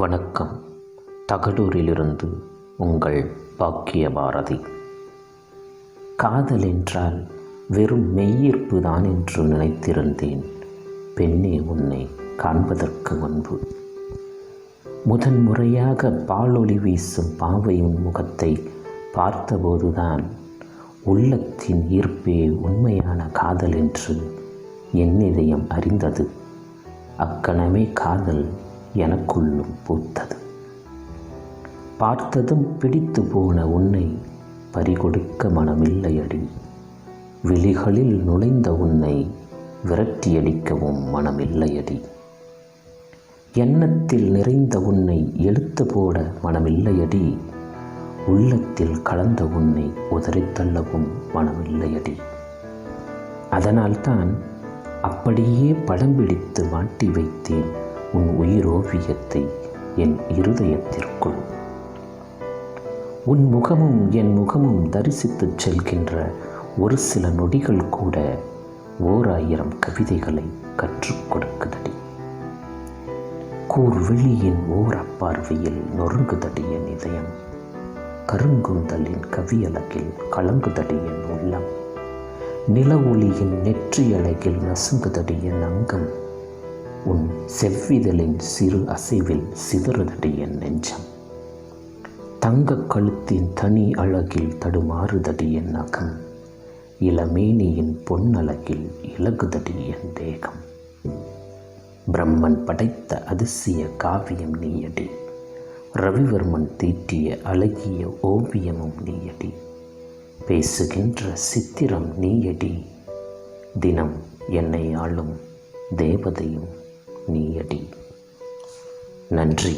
வணக்கம். தகடூரிலிருந்து உங்கள் பாக்கிய பாரதி. காதல் என்றால் வெறும் மெய்யீர்ப்பு தான் என்று நினைத்திருந்தேன். பெண்ணே, உன்னை காண்பதற்கு முன்பு முதன்முறையாக பாலொளி வீசும் பாவையின் முகத்தை பார்த்தபோதுதான் உள்ளத்தின் ஈர்ப்பே உண்மையான காதல் என்று என் இதயம் அறிந்தது. அக்கணமே காதல் எனக்குள்ளும் பூத்தது. பார்த்ததும் பிடித்து போன உன்னை பறிகொடுக்க மனமில்லையடி. விழிகளில் நுழைந்த உன்னை விரட்டியடிக்கவும் மனமில்லையடி. எண்ணத்தில் நிறைந்த உன்னை எழுத்து போட மனமில்லையடி. உள்ளத்தில் கலந்த உன்னை உதறித்தள்ளவும் மனமில்லையடி. அதனால்தான் அப்படியே படம் பிடித்து மாட்டி வைத்தேன் உன் உயிரோவியத்தை என் இருதயத்திற்குள். உன் முகமும் என் முகமும் தரிசித்துச் செல்கின்ற ஒரு சில நொடிகள் கூட 1000 கவிதைகளை கற்றுக் கொடுக்குதடி. கூர்விழியின் ஓர் அப்பார்வையில் நொறுங்குதடி என் இதயம். கருங்குந்தலின் கவியலகில் கலங்குதடி என் உள்ளம். நில ஒளியின் நெற்றியலகில் நசுங்குதடி என் அங்கம். உன் செவ்விதழின் சிறு அசைவில் சிதறுதடி என் நெஞ்சம். தங்க கழுத்தின் தனி அழகில் தடுமாறுதடி என் அகம். இளமேனியின் பொன்னழகில் இலகுதடி என் தேகம். பிரம்மன் படைத்த அதிசய காவியம் நீயடி. ரவிவர்மன் தீட்டிய அழகிய ஓவியமும் நீயடி. பேசுகின்ற சித்திரம் நீயடி. தினம் என்னை ஆளும் தேவதையும் நீயடி. நன்றி.